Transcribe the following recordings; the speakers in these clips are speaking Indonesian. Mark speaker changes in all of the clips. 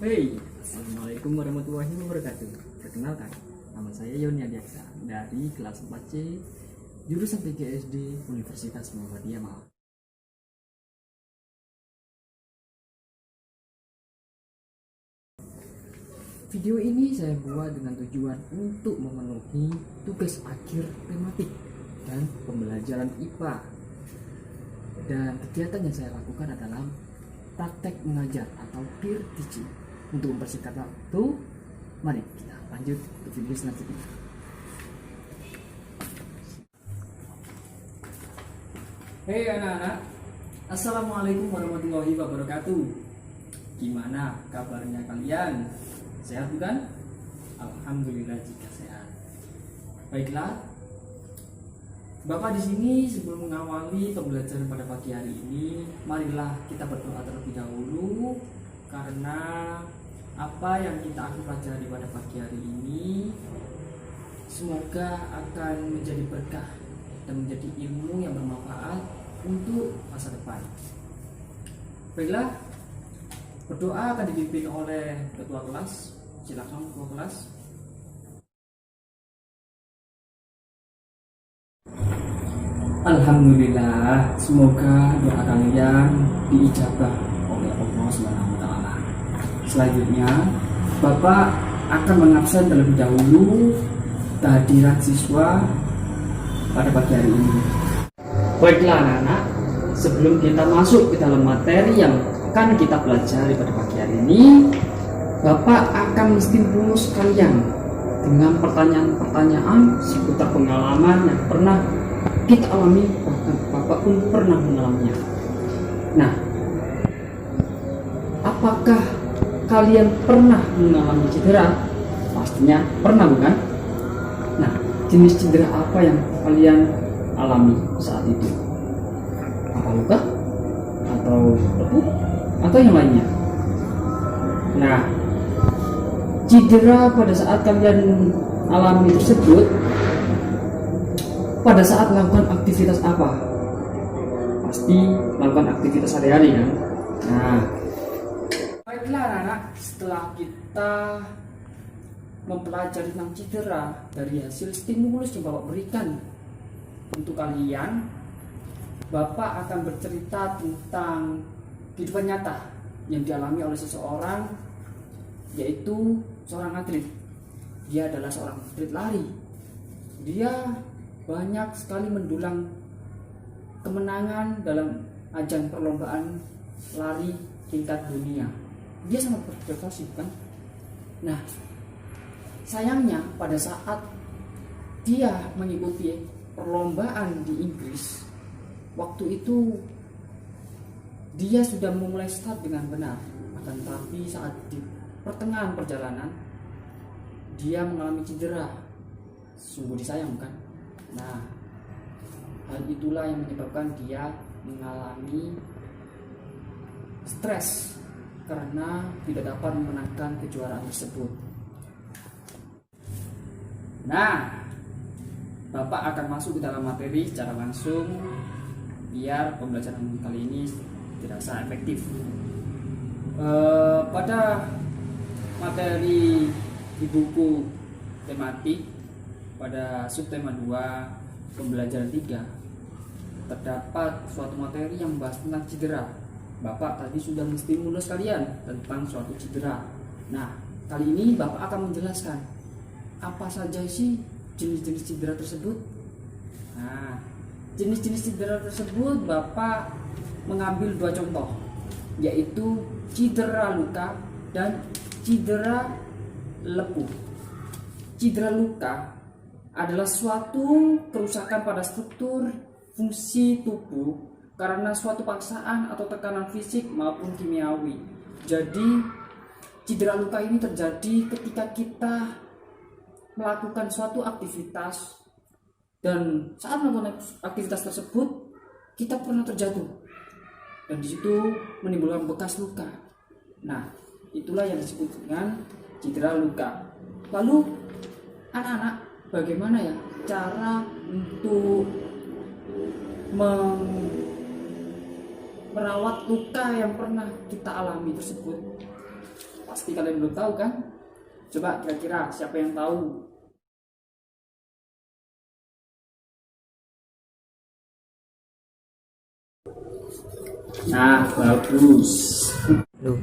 Speaker 1: Hey, Assalamualaikum warahmatullahi wabarakatuh. Perkenalkan, nama saya Yoni Adiaksa dari kelas 4C jurusan PGSD Universitas Muhammadiyah Malang. Video ini saya buat dengan tujuan untuk memenuhi tugas akhir tematik dan pembelajaran IPA. Dan kegiatan yang saya lakukan adalah praktek mengajar atau peer teaching. Untuk mempersingkat waktu, mari kita lanjut ke video selanjutnya. Hei anak-anak, Assalamualaikum warahmatullahi wabarakatuh. Gimana kabarnya kalian? Sehat bukan? Alhamdulillah jika sehat. Baiklah, Bapak di sini sebelum mengawali pembelajaran pada pagi hari ini, marilah kita berdoa terlebih dahulu karena apa yang kita akan pelajari pada pagi hari ini semoga akan menjadi berkah dan menjadi ilmu yang bermanfaat untuk masa depan. Baiklah, berdoa akan dipimpin oleh ketua kelas. Silakan ketua kelas. Alhamdulillah, semoga doa kalian diijabah oleh Allah SWT. Selanjutnya, Bapak akan mengabsen terlebih dahulu kehadiran siswa pada pagi hari ini. Baiklah anak-anak, sebelum kita masuk ke dalam materi yang akan kita pelajari pada pagi hari ini, Bapak akan menstimulus kalian dengan pertanyaan-pertanyaan seputar pengalaman yang pernah kita alami, bahkan Bapak pun pernah mengalaminya. Nah, apakah kalian pernah mengalami cedera? Pastinya pernah, bukan? Nah, jenis cedera apa yang kalian alami saat itu? Apa luka? Atau tepuk? Atau yang lainnya? Nah, cedera pada saat kalian alami tersebut pada saat melakukan aktivitas apa? Pasti melakukan aktivitas sehari-hari kan? Nah, baiklah anak-anak, setelah kita mempelajari tentang cedera dari hasil stimulus yang Bapak berikan untuk kalian, Bapak akan bercerita tentang kehidupan nyata yang dialami oleh seseorang, yaitu seorang atlet. Dia adalah seorang atlet lari. Dia banyak sekali mendulang kemenangan dalam ajang perlombaan lari tingkat dunia. Dia sangat berprestasi, kan? Nah, sayangnya pada saat dia mengikuti perlombaan di Inggris, waktu itu dia sudah memulai start dengan benar, akan tetapi saat di pertengahan perjalanan dia mengalami cedera. Sungguh disayangkan. Nah, hal itulah yang menyebabkan dia mengalami stres karena tidak dapat memenangkan kejuaraan tersebut. Nah, Bapak akan masuk ke dalam materi secara langsung biar pembelajaran kali ini terasa efektif. Pada materi di buku tematik pada subtema 2 pembelajaran 3 terdapat suatu materi yang membahas tentang cedera. Bapak tadi sudah menstimulus kalian tentang suatu cedera. Nah, kali ini Bapak akan menjelaskan apa saja sih jenis-jenis cedera tersebut. Nah, jenis-jenis cedera tersebut Bapak mengambil 2 contoh, yaitu cedera luka dan cedera lepuh. Cedera luka adalah suatu kerusakan pada struktur fungsi tubuh karena suatu paksaan atau tekanan fisik maupun kimiawi. Jadi, cedera luka ini terjadi ketika kita melakukan suatu aktivitas dan saat melakukan aktivitas tersebut kita pernah terjatuh dan di situ menimbulkan bekas luka. Nah, itulah yang disebut dengan cedera luka. Lalu anak-anak, bagaimana ya cara untuk merawat luka yang pernah kita alami tersebut? Pasti kalian belum tahu kan? Coba kira-kira siapa yang tahu? Nah, bagus.
Speaker 2: Loh,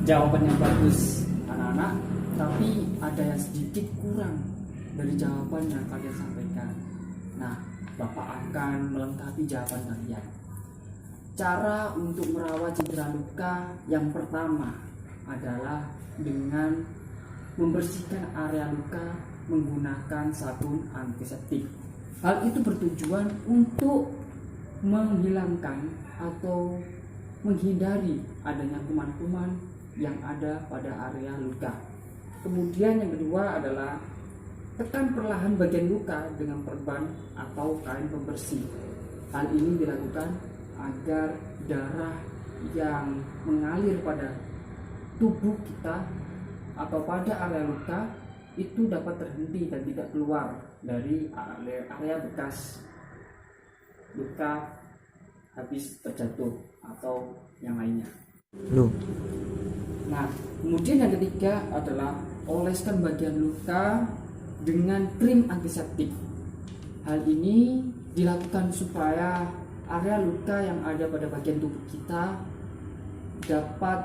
Speaker 1: Jawabannya bagus, anak-anak. Tapi ada yang sedikit kurang dari jawaban yang kalian sampaikan. Nah, Bapak akan melengkapi jawaban kalian. Cara untuk merawat cedera luka yang pertama adalah dengan membersihkan area luka menggunakan sabun antiseptik. Hal itu bertujuan untuk menghilangkan atau menghindari adanya kuman-kuman yang ada pada area luka. Kemudian yang kedua adalah tekan perlahan bagian luka dengan perban atau kain pembersih. Hal ini dilakukan agar darah yang mengalir pada tubuh kita atau pada area luka itu dapat terhenti dan tidak keluar dari area bekas luka habis terjatuh atau yang lainnya.
Speaker 2: loh,
Speaker 1: Nah, kemudian yang ketiga adalah oleskan bagian luka dengan krim antiseptik. Hal ini dilakukan supaya area luka yang ada pada bagian tubuh kita dapat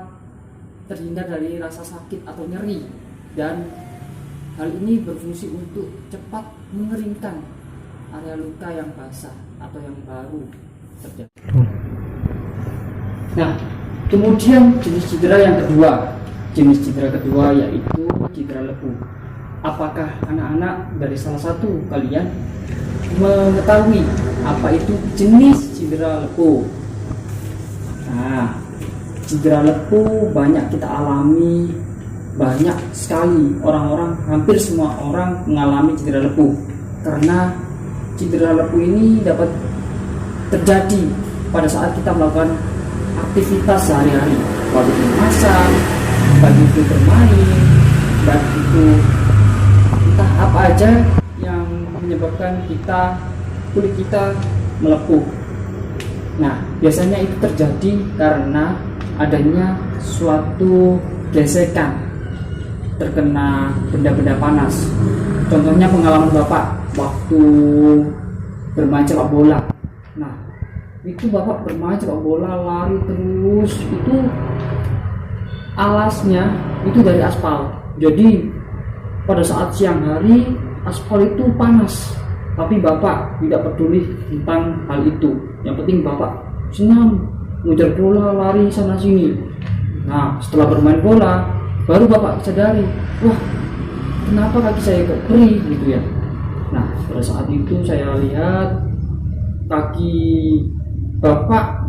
Speaker 1: terhindar dari rasa sakit atau nyeri, dan hal ini berfungsi untuk cepat mengeringkan area luka yang basah atau yang baru terjadi. Nah, kemudian jenis cedera yang kedua. Jenis cedera kedua yaitu cedera lepu. Apakah anak-anak dari salah satu kalian mengetahui apa itu jenis cedera lepu? Nah, cedera lepu banyak kita alami, banyak sekali orang-orang, hampir semua orang mengalami cedera lepu. Karena cedera lepu ini dapat terjadi pada saat kita melakukan aktivitas sehari-hari, baik itu masak, baik itu bermain, baik itu entah apa aja yang menyebabkan kulit kita melepuh. Nah, biasanya itu terjadi karena adanya suatu gesekan terkena benda-benda panas. Contohnya pengalaman Bapak waktu bermain sepak bola. Nah, itu Bapak bermain sepak bola, lari terus, itu alasnya itu dari aspal. Jadi pada saat siang hari aspal itu panas, tapi Bapak tidak peduli tentang hal itu. Yang penting Bapak senam, ngejar bola, lari sana sini. Nah, setelah bermain bola baru Bapak sadari, wah, kenapa kaki saya kok perih gitu ya. Nah, pada saat itu saya lihat kaki Bapak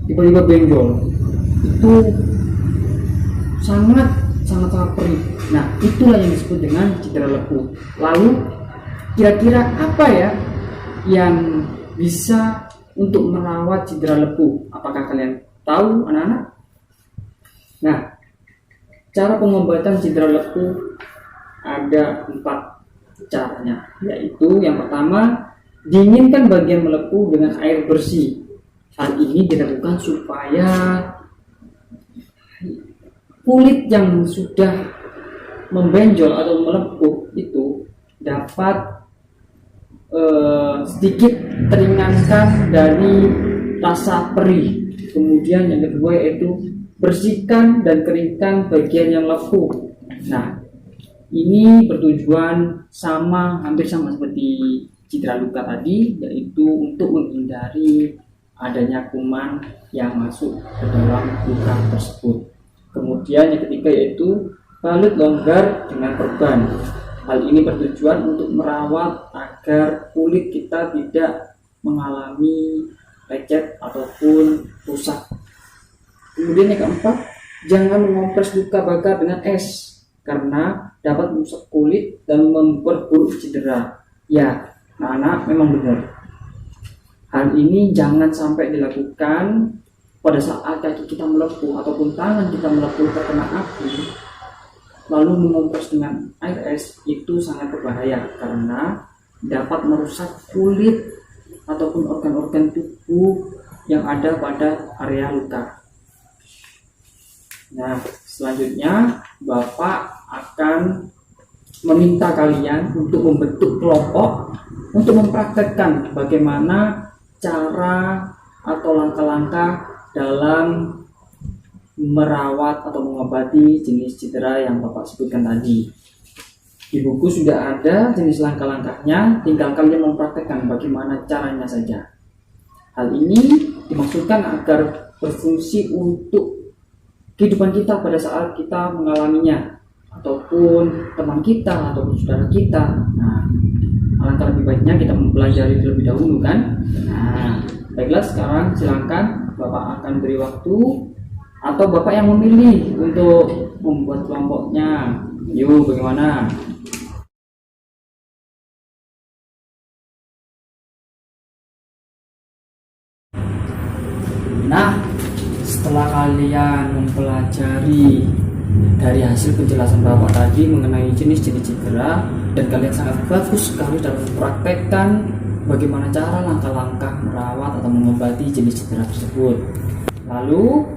Speaker 1: tiba-tiba benjol. Itu sangat perih. Nah, itulah yang disebut dengan cedera lepu. Lalu kira-kira apa ya yang bisa untuk merawat cedera lepu? Apakah kalian tahu, anak-anak? Nah, cara pengobatan cedera lepu ada 4 caranya, yaitu yang pertama, dinginkan bagian melepuh dengan air bersih. Hal ini dilakukan supaya kulit yang sudah membenjol atau melepuh itu dapat sedikit teringankan dari rasa perih. Kemudian yang kedua yaitu bersihkan dan keringkan bagian yang lepuh. Nah, ini bertujuan hampir sama seperti cedera luka tadi, yaitu untuk menghindari adanya kuman yang masuk ke dalam luka tersebut. Kemudian yang ketiga yaitu balut longgar dengan perban. Hal ini bertujuan untuk merawat agar kulit kita tidak mengalami lecet ataupun rusak. Kemudian yang keempat, jangan mengompres luka bakar dengan es karena dapat merusak kulit dan memperburuk cedera. Ya, anak-anak, memang benar. Hal ini jangan sampai dilakukan pada saat kaki kita melepuh ataupun tangan kita melepuh terkena api, lalu mengompres dengan air es. Itu sangat berbahaya karena dapat merusak kulit ataupun organ-organ tubuh yang ada pada area luka. Nah, Selanjutnya, Bapak akan meminta kalian untuk membentuk kelompok untuk mempraktekkan bagaimana cara atau langkah-langkah dalam merawat atau mengobati jenis cedera yang Bapak sebutkan tadi. Di buku sudah ada jenis langkah-langkahnya, tinggal kalian mempraktekkan bagaimana caranya saja. Hal ini dimaksudkan agar berfungsi untuk kehidupan kita pada saat kita mengalaminya, ataupun teman kita ataupun saudara kita. Nah, alangkah lebih baiknya kita mempelajari terlebih dahulu kan. Nah, baiklah, sekarang silakan Bapak akan beri waktu, atau Bapak yang memilih untuk membuat kelompoknya. Yuk, bagaimana? Nah, setelah kalian mempelajari dari hasil penjelasan Bapak tadi mengenai jenis-jenis cedera, dan kalian sangat bagus sekali dalam mempraktekkan bagaimana cara langkah-langkah merawat atau mengobati jenis cedera tersebut. Lalu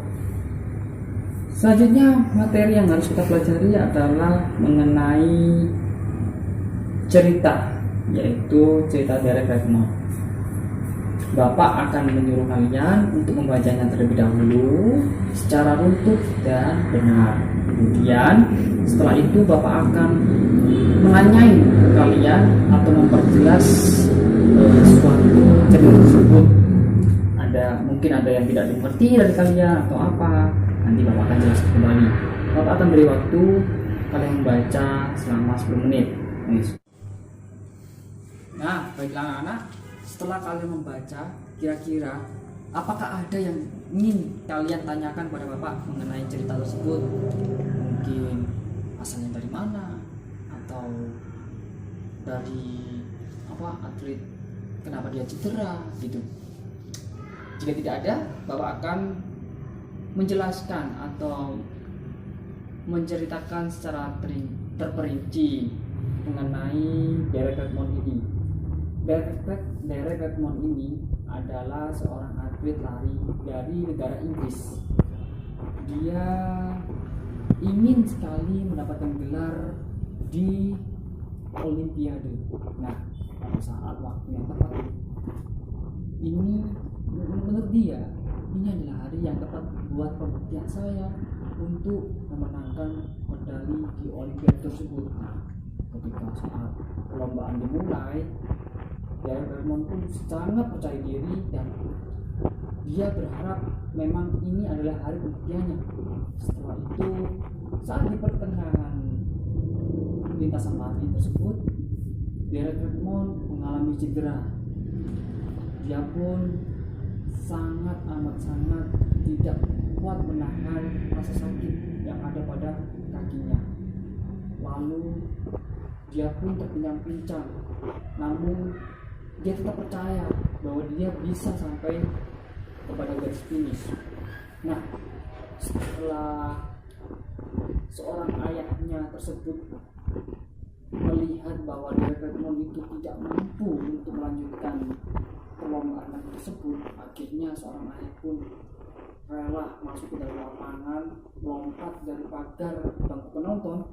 Speaker 1: selanjutnya materi yang harus kita pelajari adalah mengenai cerita, yaitu cerita Derek Redmond. Bapak akan menyuruh kalian untuk membacanya terlebih dahulu secara runtut dan benar. Kemudian setelah itu Bapak akan menanyai kalian atau memperjelas suatu cerita tersebut. Mungkin ada yang tidak dimengerti dari kalian atau apa. Nanti Bapak akan jelaskan kembali. Bapak akan beri waktu kalian membaca selama 10 menit. Nah, baiklah anak-anak. Setelah kalian membaca, kira-kira apakah ada yang ingin kalian tanyakan pada Bapak mengenai cerita tersebut? Mungkin asalnya dari mana, atau dari atlet, kenapa dia cedera gitu. Jika tidak ada, Bapak akan menjelaskan atau menceritakan secara terperinci mengenai Derek Redmond ini. Derek Redmond ini adalah seorang atlet lari dari negara Inggris. Dia ingin sekali mendapatkan gelar di Olimpiade. Nah, pada saat waktu yang tepat ini, menurut dia, ini adalah hari yang tepat buat pembuktian saya untuk memenangkan medali di Olimpiade tersebut. Nah, ketika saat perlombaan dimulai, Derek Redmond pun sangat percaya diri dan dia berharap memang ini adalah hari pembuktiannya. Setelah itu, saat di pertengahan lintasan lari tersebut, Derek Redmond mengalami cedera. Dia pun sangat tidak kuat menahan rasa sakit yang ada pada kakinya. Lalu dia pun terpincang-pincang, namun dia tetap percaya bahwa dia bisa sampai kepada garis finish. Nah, setelah seorang ayahnya tersebut melihat bahwa Derek Redmond itu tidak mampu untuk melanjutkan perlombaan tersebut, akhirnya seorang ayah pun rela masuk ke dalam lapangan, melompat dari pagar bangku penonton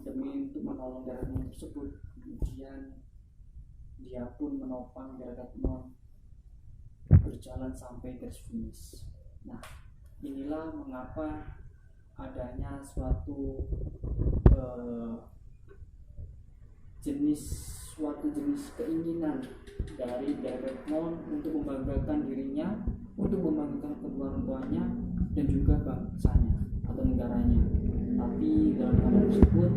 Speaker 1: demi untuk menolong Derek Redmond tersebut. Kemudian dia pun menopang Derek Redmond berjalan sampai garis finish. Nah, inilah mengapa adanya suatu jenis keinginan dari Derek Redmond untuk membanggakan dirinya, untuk membanggakan kedua orang tuanya dan juga bangsanya atau negaranya. Tapi dalam keadaan tersebut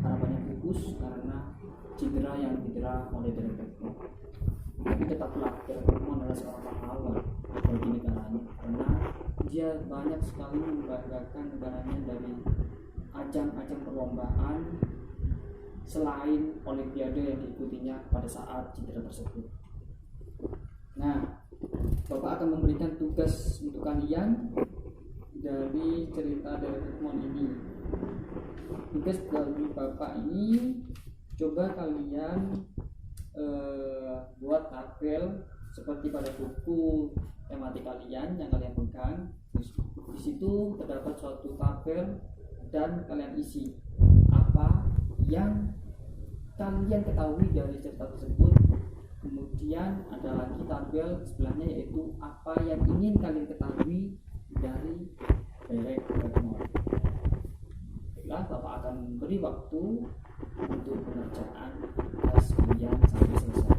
Speaker 1: harapannya pupus karena cedera yang didera oleh Derek Redmond. Tapi tetaplah Derek Redmond adalah seorang pahlawan bagi negaranya, karena dia banyak sekali membanggakan negaranya dari ajang-ajang perlombaan selain Olimpiade yang diikutinya pada saat cedera tersebut. Nah, Bapak akan memberikan tugas untuk kalian dari cerita Derek Redmond ini. Tugas dari Bapak ini, coba kalian buat tabel seperti pada buku tematik kalian yang kalian pegang. Di situ terdapat suatu tabel dan kalian isi apa yang kalian ketahui dari cerita tersebut. Kemudian ada lagi tabel sebelahnya, yaitu apa yang ingin kalian ketahui dari derek Redmond. Baiklah, Bapak akan beri waktu untuk pengerjaan tes kalian sampai selesai.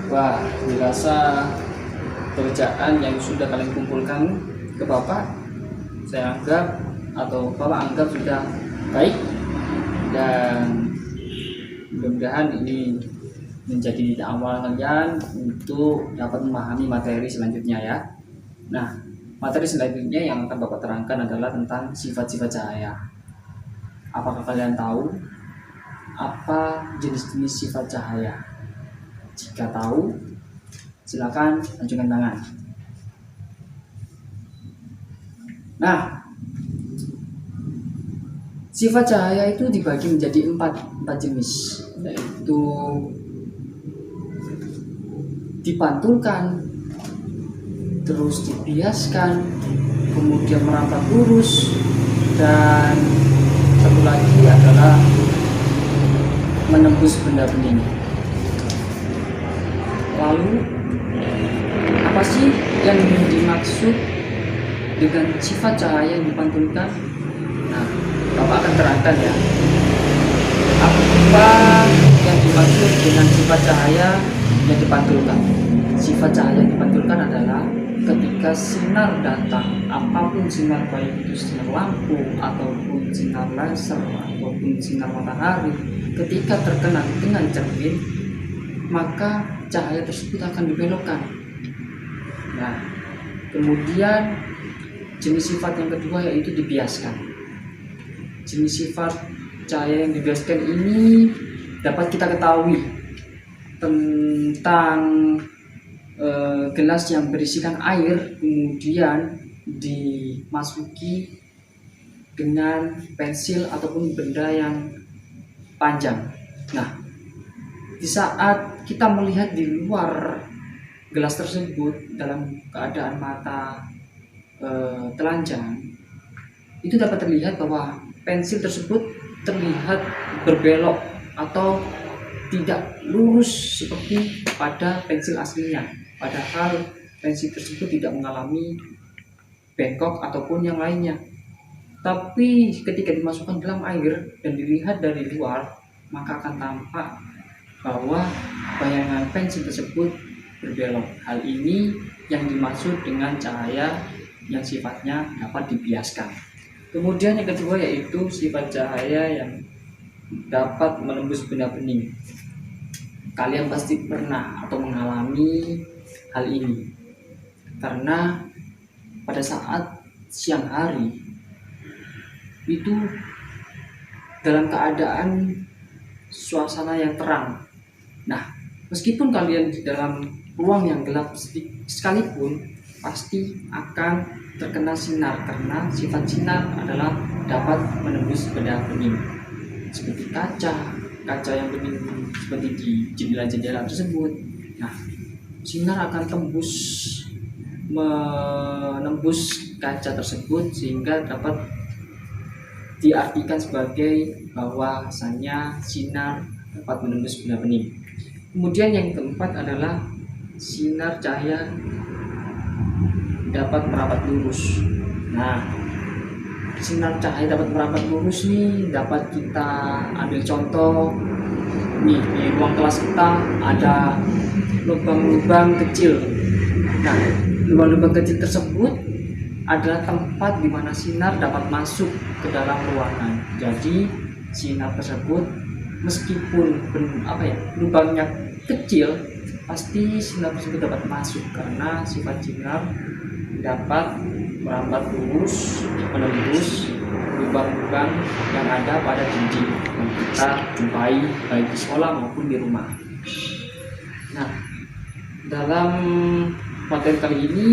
Speaker 1: Wah, dirasa pekerjaan yang sudah kalian kumpulkan ke Bapak, saya anggap atau Bapak anggap sudah baik, dan mudah-mudahan ini menjadi awal kalian untuk dapat memahami materi selanjutnya ya. Nah, materi selanjutnya yang akan Bapak terangkan adalah tentang sifat-sifat cahaya. Apakah kalian tahu apa jenis-jenis sifat cahaya? Jika tahu, silakan ajukan tangan. Nah, sifat cahaya itu dibagi menjadi empat jenis, yaitu dipantulkan, terus dibiaskan, kemudian merambat lurus, dan satu lagi adalah menembus benda bening. Lalu, apa sih yang dimaksud dengan sifat cahaya yang dipantulkan? Nah, Bapak akan terangkan ya. Apa yang dimaksud dengan sifat cahaya yang dipantulkan? Sifat cahaya yang dipantulkan adalah ketika sinar datang, apapun sinar, baik itu sinar lampu ataupun sinar laser ataupun sinar matahari, ketika terkena dengan cermin, maka cahaya tersebut akan dibelokkan. Nah, kemudian jenis sifat yang kedua yaitu dibiaskan. Jenis sifat cahaya yang dibiaskan ini dapat kita ketahui tentang gelas yang berisikan air, kemudian dimasuki dengan pensil ataupun benda yang panjang. Nah, di saat kita melihat di luar gelas tersebut dalam keadaan mata telanjang, itu dapat terlihat bahwa pensil tersebut terlihat berbelok atau tidak lurus seperti pada pensil aslinya, padahal pensil tersebut tidak mengalami bengkok ataupun yang lainnya. Tapi ketika dimasukkan dalam air dan dilihat dari luar, maka akan tampak bahwa bayangan pensil tersebut berbelok. Hal ini yang dimaksud dengan cahaya yang sifatnya dapat dibiaskan. Kemudian yang kedua yaitu sifat cahaya yang dapat menembus benda bening. Kalian pasti pernah atau mengalami hal ini, karena pada saat siang hari itu dalam keadaan suasana yang terang. Nah, meskipun kalian di dalam ruang yang gelap sekalipun, pasti akan terkena sinar, karena sifat sinar adalah dapat menembus benda bening seperti kaca yang bening seperti di jendela-jendela tersebut. Nah, sinar akan menembus kaca tersebut sehingga dapat diartikan sebagai bahwasannya sinar dapat menembus benda bening. Kemudian yang keempat adalah sinar cahaya dapat merapat lurus. Nah, sinar cahaya dapat merapat lurus nih dapat kita ambil contoh nih, di ruang kelas kita ada lubang-lubang kecil. Nah, lubang-lubang kecil tersebut adalah tempat di mana sinar dapat masuk ke dalam ruangan. Jadi sinar tersebut meskipun lubangnya kecil, pasti sinar tersebut dapat masuk karena sifat sinar dapat merambat lurus menembus lubang-lubang yang ada pada dinding yang kita jumpai baik di sekolah maupun di rumah. Nah, dalam materi kali ini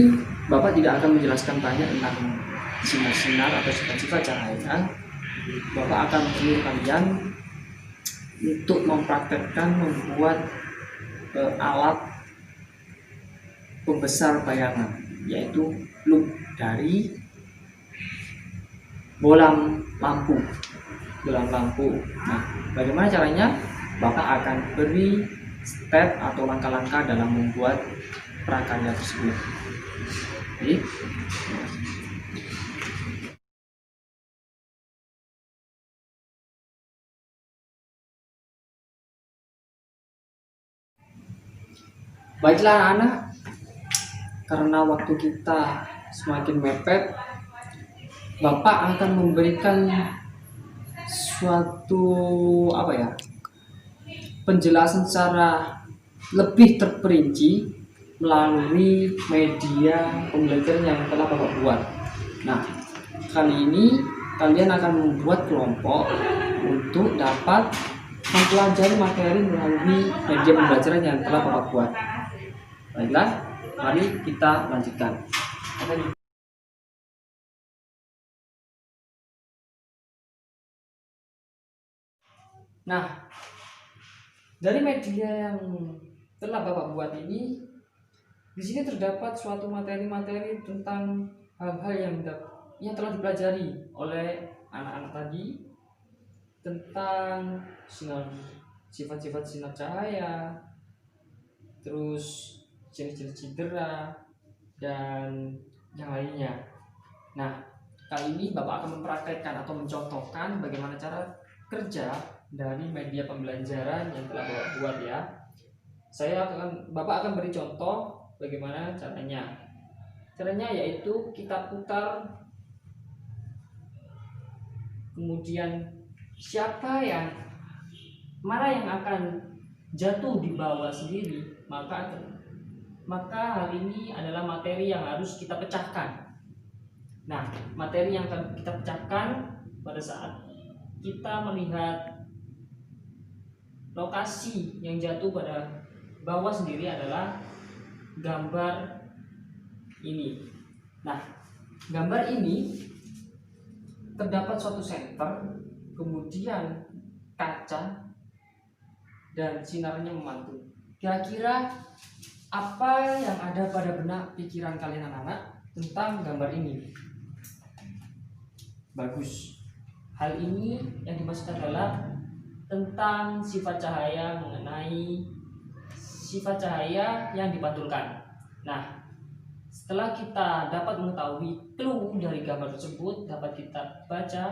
Speaker 1: Bapak tidak akan menjelaskan banyak tentang sinar-sinar atau sifat-sifat cahaya. Bapak akan menyuruh kalian untuk mempraktekkan membuat alat pembesar bayangan, yaitu loop dari bolam lampu. Nah, bagaimana caranya? Bapak akan beri step atau langkah-langkah dalam membuat prakarya tersebut. Jadi, baiklah anak-anak, karena waktu kita semakin mepet, Bapak akan memberikan suatu penjelasan secara lebih terperinci melalui media pembelajaran yang telah Bapak buat. Nah, kali ini kalian akan membuat kelompok untuk dapat mempelajari materi melalui media pembelajaran yang telah Bapak buat. Baiklah, mari kita lanjutkan. Nah, dari media yang telah Bapak buat ini, di sini terdapat suatu materi-materi tentang hal-hal yang telah dipelajari oleh anak-anak tadi, tentang sifat-sifat sinar cahaya, terus jenis-jenis cindera, dan yang lainnya. Nah, kali ini Bapak akan mempraktekkan atau mencontohkan bagaimana cara kerja dari media pembelajaran yang telah Bapak buat ya. Bapak akan beri contoh bagaimana caranya. Caranya yaitu kita putar, kemudian mana yang akan jatuh di bawah sendiri, maka hal ini adalah materi yang harus kita pecahkan. Nah, materi yang akan kita pecahkan pada saat kita melihat lokasi yang jatuh pada bawah sendiri adalah gambar ini. Nah, gambar ini terdapat suatu senter, kemudian kaca, dan sinarnya memantul. Kira-kira apa yang ada pada benak pikiran kalian anak-anak tentang gambar ini? Bagus. Hal ini yang dimaksud adalah tentang sifat cahaya, mengenai sifat cahaya yang dipantulkan. Nah, setelah kita dapat mengetahui clue dari gambar tersebut, dapat kita baca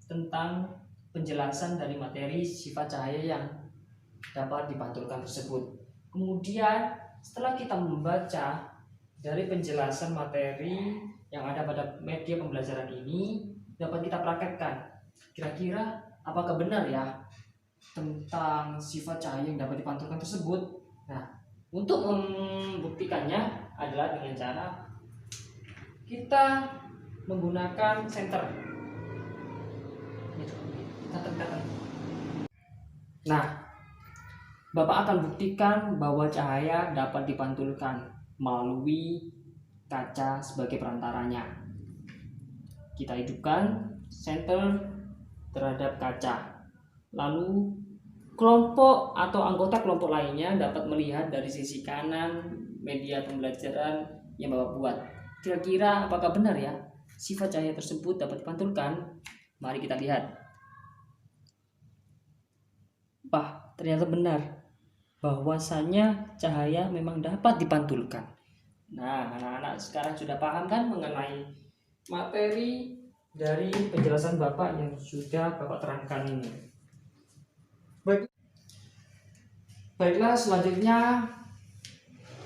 Speaker 1: tentang penjelasan dari materi sifat cahaya yang dapat dipantulkan tersebut. Kemudian setelah kita membaca dari penjelasan materi yang ada pada media pembelajaran ini, dapat kita praktekkan. Kira-kira apakah benar ya tentang sifat cahaya yang dapat dipantulkan tersebut? Nah, untuk membuktikannya adalah dengan cara kita menggunakan senter. Nah, Bapak akan buktikan bahwa cahaya dapat dipantulkan melalui kaca sebagai perantaranya. Kita hidupkan senter terhadap kaca. Lalu kelompok atau anggota kelompok lainnya dapat melihat dari sisi kanan media pembelajaran yang Bapak buat. Kira-kira apakah benar ya sifat cahaya tersebut dapat dipantulkan? Mari kita lihat. Wah, ternyata benar bahwasanya cahaya memang dapat dipantulkan. Nah, anak-anak sekarang sudah paham kan mengenai materi dari penjelasan Bapak yang sudah Bapak terangkan ini. Baiklah, selanjutnya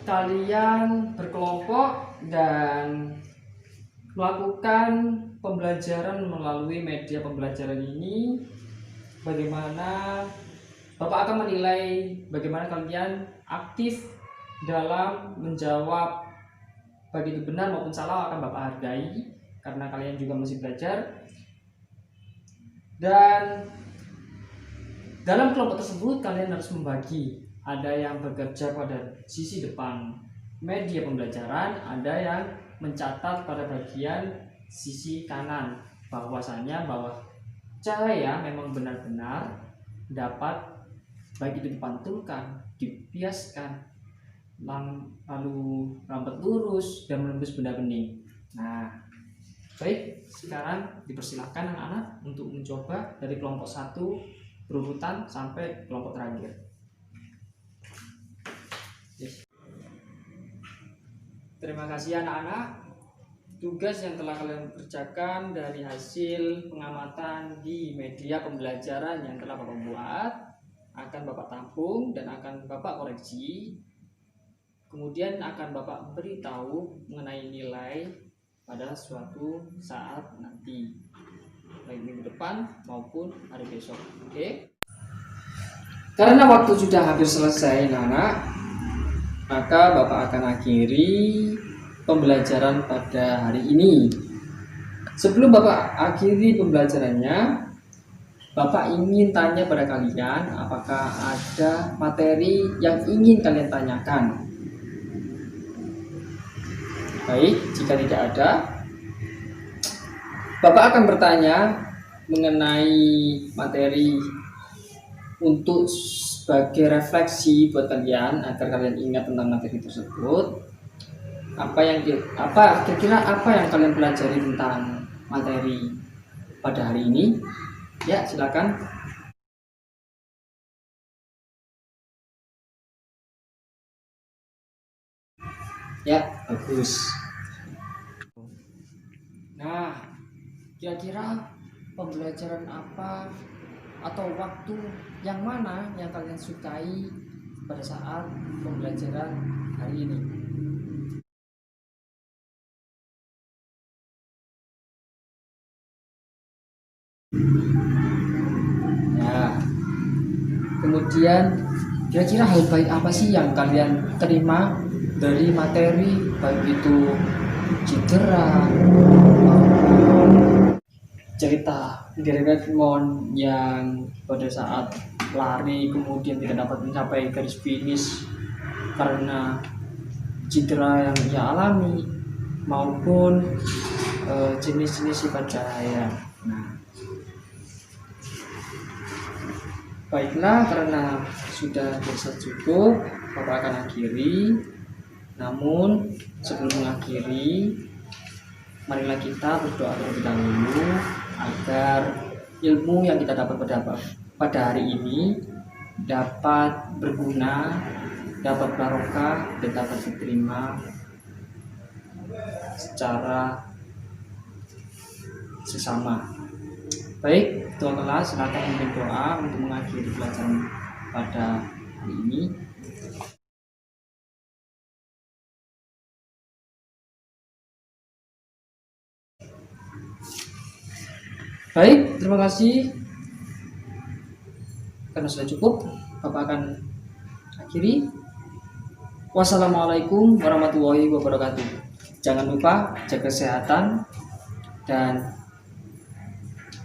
Speaker 1: kalian berkelompok dan melakukan pembelajaran melalui media pembelajaran ini. Bagaimana Bapak akan menilai bagaimana kalian aktif dalam menjawab, baik itu benar maupun salah akan Bapak hargai karena kalian juga masih belajar. Dan dalam kelompok tersebut kalian harus membagi. Ada yang bekerja pada sisi depan media pembelajaran, ada yang mencatat pada bagian sisi kanan bahwasanya bahwa cahaya memang benar-benar dapat baik itu dipantulkan, dibiaskan, lalu rambut lurus dan menembus benda bening. Nah, baik, sekarang dipersilakan anak-anak untuk mencoba dari kelompok 1 berurutan sampai kelompok terakhir. Yes. Terima kasih anak-anak. Tugas yang telah kalian kerjakan dari hasil pengamatan di media pembelajaran yang telah Bapak buat akan Bapak tampung dan akan Bapak koreksi. Kemudian akan Bapak beritahu mengenai nilai pada suatu saat nanti, baik minggu depan maupun hari besok. Oke? Karena waktu sudah hampir selesai anak-anak, maka Bapak akan akhiri pembelajaran pada hari ini. Sebelum Bapak akhiri pembelajarannya, Bapak ingin tanya pada kalian apakah ada materi yang ingin kalian tanyakan. Baik, jika tidak ada, Bapak akan bertanya mengenai materi untuk sebagai refleksi buat kalian agar kalian ingat tentang materi tersebut. Kira-kira apa yang kalian pelajari tentang materi pada hari ini? Ya, silakan. Ya, bagus. Nah, kira-kira pembelajaran apa atau waktu yang mana yang kalian sukai pada saat pembelajaran hari ini? Ya, kemudian kira-kira hal baik apa sih yang kalian terima dari materi, baik itu citra, cerita Doraemon yang pada saat lari kemudian tidak dapat mencapai garis finish karena cedera yang ia alami, maupun jenis-jenis sifat cahaya. Nah, baiklah, karena sudah dirasa cukup, Bapak akan akhiri. Namun sebelum mengakhiri, marilah kita berdoa terlebih dahulu agar ilmu yang kita dapat pada hari ini dapat berguna, dapat barokah, dan dapat diterima secara sesama. Baik, Tuan kelas, silakan memimpin doa untuk mengakhiri pelajaran pada hari ini. Baik, terima kasih. Karena sudah cukup, Bapak akan akhiri. Wassalamualaikum warahmatullahi wabarakatuh. Jangan lupa jaga kesehatan dan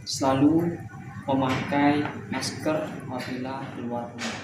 Speaker 1: selalu memakai masker apabila keluar rumah.